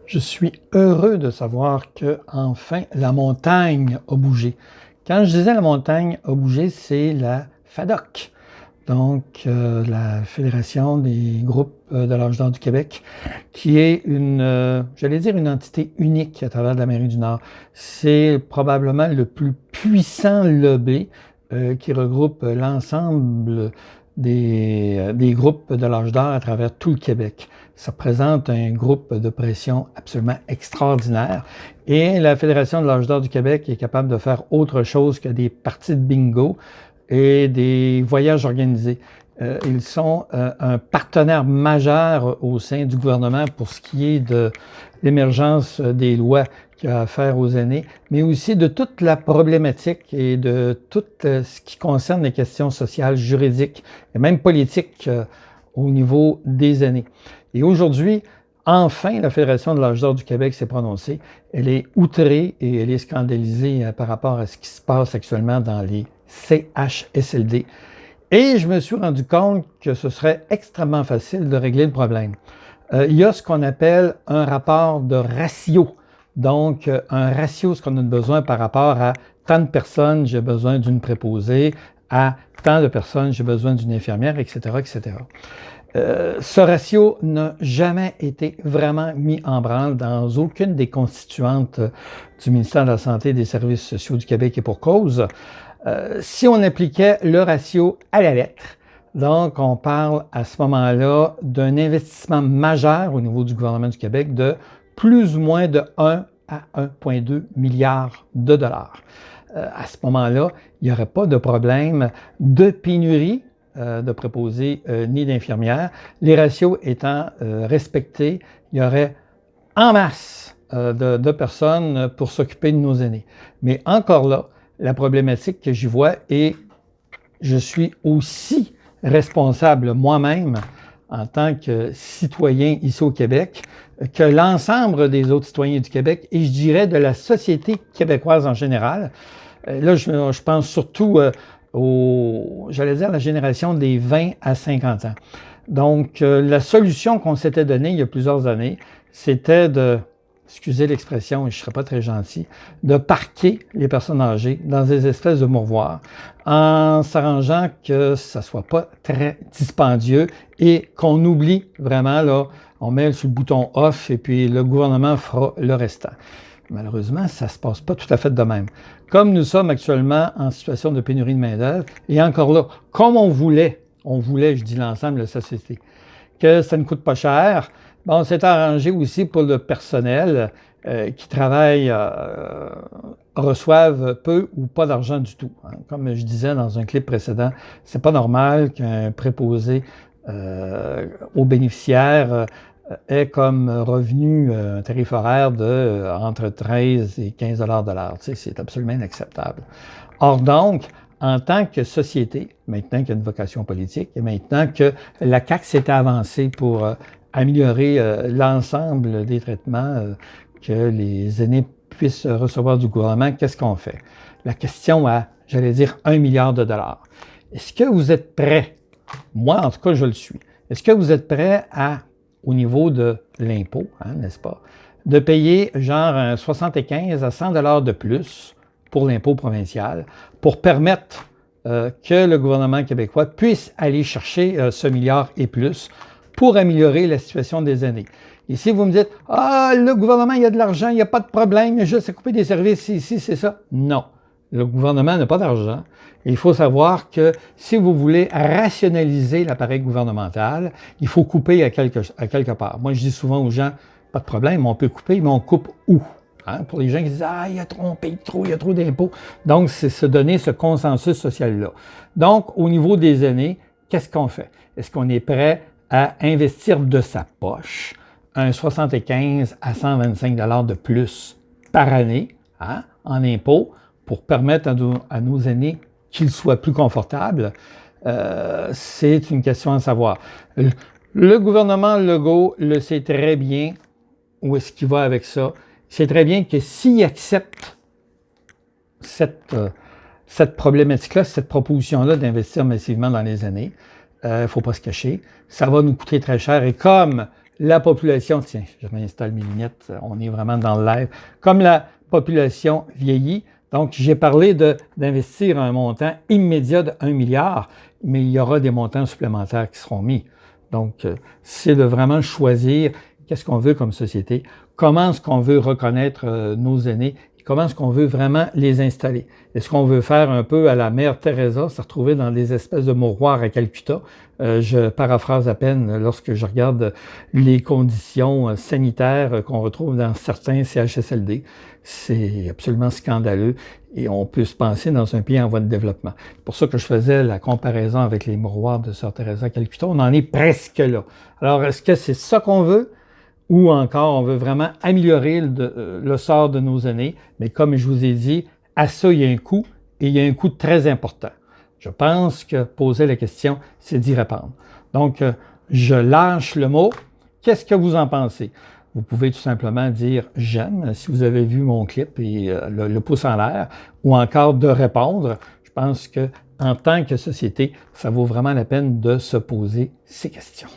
Je suis heureux de savoir que enfin la montagne a bougé. Quand je disais la montagne a bougé, c'est la FADOC, donc la Fédération des groupes de l'âge d'or du Québec, qui est j'allais dire une entité unique à travers de l'Amérique du Nord. C'est probablement le plus puissant lobby qui regroupe l'ensemble des groupes de l'âge d'or à travers tout le Québec. Ça représente un groupe de pression absolument extraordinaire. Et la Fédération de l'âge d'or du Québec est capable de faire autre chose que des parties de bingo et des voyages organisés. Ils sont un partenaire majeur au sein du gouvernement pour ce qui est de l'émergence des lois qu'il y a à faire aux aînés, mais aussi de toute la problématique et de tout ce qui concerne les questions sociales, juridiques et même politiques au niveau des aînés. Et aujourd'hui, enfin, la Fédération de l'âge d'or du Québec s'est prononcée. Elle est outrée et elle est scandalisée par rapport à ce qui se passe actuellement dans les CHSLD. Et je me suis rendu compte que ce serait extrêmement facile de régler le problème. Il y a ce qu'on appelle un rapport de ratio. Donc, un ratio, ce qu'on a besoin par rapport à tant de personnes, j'ai besoin d'une préposée, à tant de personnes, j'ai besoin d'une infirmière, etc., etc. Ce ratio n'a jamais été vraiment mis en branle dans aucune des constituantes du ministère de la Santé et des Services sociaux du Québec et pour cause. Si on appliquait le ratio à la lettre, donc on parle à ce moment-là d'un investissement majeur au niveau du gouvernement du Québec de plus ou moins de 1 à 1,2 milliard de dollars. À ce moment-là, il n'y aurait pas de problème de pénurie de préposés ni d'infirmières. Les ratios étant respectés, il y aurait en masse de personnes pour s'occuper de nos aînés. Mais encore là, la problématique que j'y vois et je suis aussi responsable moi-même en tant que citoyen ici au Québec que l'ensemble des autres citoyens du Québec et je dirais de la société québécoise en général. Là, je pense surtout j'allais dire la génération des 20 à 50 ans. Donc, la solution qu'on s'était donnée il y a plusieurs années, c'était excusez l'expression, et je ne serais pas très gentil, de parquer les personnes âgées dans des espèces de mouroirs en s'arrangeant que ça ne soit pas très dispendieux et qu'on oublie vraiment, là, on met sur le bouton off et puis le gouvernement fera le restant. Malheureusement, ça ne se passe pas tout à fait de même. Comme nous sommes actuellement en situation de pénurie de main-d'œuvre, et encore là, comme on voulait, je dis l'ensemble de la société, que ça ne coûte pas cher, bon, on s'est arrangé aussi pour le personnel qui travaille, reçoivent peu ou pas d'argent du tout. Hein. Comme je disais dans un clip précédent, c'est pas normal qu'un préposé aux bénéficiaires ait comme revenu un tarif horaire de entre 13 et 15 $ de l'heure. Tu sais, c'est absolument inacceptable. Or donc, en tant que société, maintenant qu'il y a une vocation politique et maintenant que la CAQ s'est avancée pour améliorer l'ensemble des traitements que les aînés puissent recevoir du gouvernement, qu'est-ce qu'on fait? La question à, j'allais dire, 1 milliard de dollars. Est-ce que vous êtes prêts? Moi, en tout cas, je le suis. Est-ce que vous êtes prêts au niveau de l'impôt, hein, n'est-ce pas, de payer genre 75 à 100 $ de plus pour l'impôt provincial pour permettre que le gouvernement québécois puisse aller chercher ce milliard et plus pour améliorer la situation des aînés. Et si vous me dites « Ah, le gouvernement, il y a de l'argent, il n'y a pas de problème, il y a juste à couper des services ici, c'est ça. » Non, le gouvernement n'a pas d'argent. Il faut savoir que si vous voulez rationaliser l'appareil gouvernemental, il faut couper à quelque part. Moi, je dis souvent aux gens, pas de problème, on peut couper, mais on coupe où? Hein? Pour les gens qui disent « Ah, il y a trop, on paye trop, il y a trop d'impôts. » Donc, c'est se donner ce consensus social-là. Donc, au niveau des aînés, qu'est-ce qu'on fait? Est-ce qu'on est prêt à investir de sa poche un 75 à 125 $ de plus par année hein, en impôts pour permettre à nos aînés qu'ils soient plus confortables? C'est une question à savoir. Le gouvernement Legault le sait très bien où est-ce qu'il va avec ça. Il sait très bien que s'il accepte cette problématique-là, cette proposition-là d'investir massivement dans les aînés, il ne faut pas se cacher, ça va nous coûter très cher. Et comme la population, tiens, je m'installe mes lunettes, on est vraiment dans le live, comme la population vieillit. Donc, j'ai parlé d'investir un montant immédiat de 1 milliard, mais il y aura des montants supplémentaires qui seront mis. Donc, c'est de vraiment choisir qu'est-ce qu'on veut comme société, comment est-ce qu'on veut reconnaître nos aînés, et comment est-ce qu'on veut vraiment les installer. Est-ce qu'on veut faire un peu à la mère Teresa, se retrouver dans des espèces de mouroirs à Calcutta? Je paraphrase à peine lorsque je regarde les conditions sanitaires qu'on retrouve dans certains CHSLD. C'est absolument scandaleux et on peut se penser dans un pays en voie de développement. C'est pour ça que je faisais la comparaison avec les mouroirs de Sœur Teresa à Calcutta. On en est presque là. Alors, est-ce que c'est ça qu'on veut? Ou encore, on veut vraiment améliorer le sort de nos aînés? Mais comme je vous ai dit, à ça, il y a un coût, et il y a un coût très important. Je pense que poser la question, c'est d'y répondre. Donc, je lâche le mot. Qu'est-ce que vous en pensez? Vous pouvez tout simplement dire « j'aime » si vous avez vu mon clip et le pouce en l'air, ou encore de répondre. Je pense qu'en tant que société, ça vaut vraiment la peine de se poser ces questions.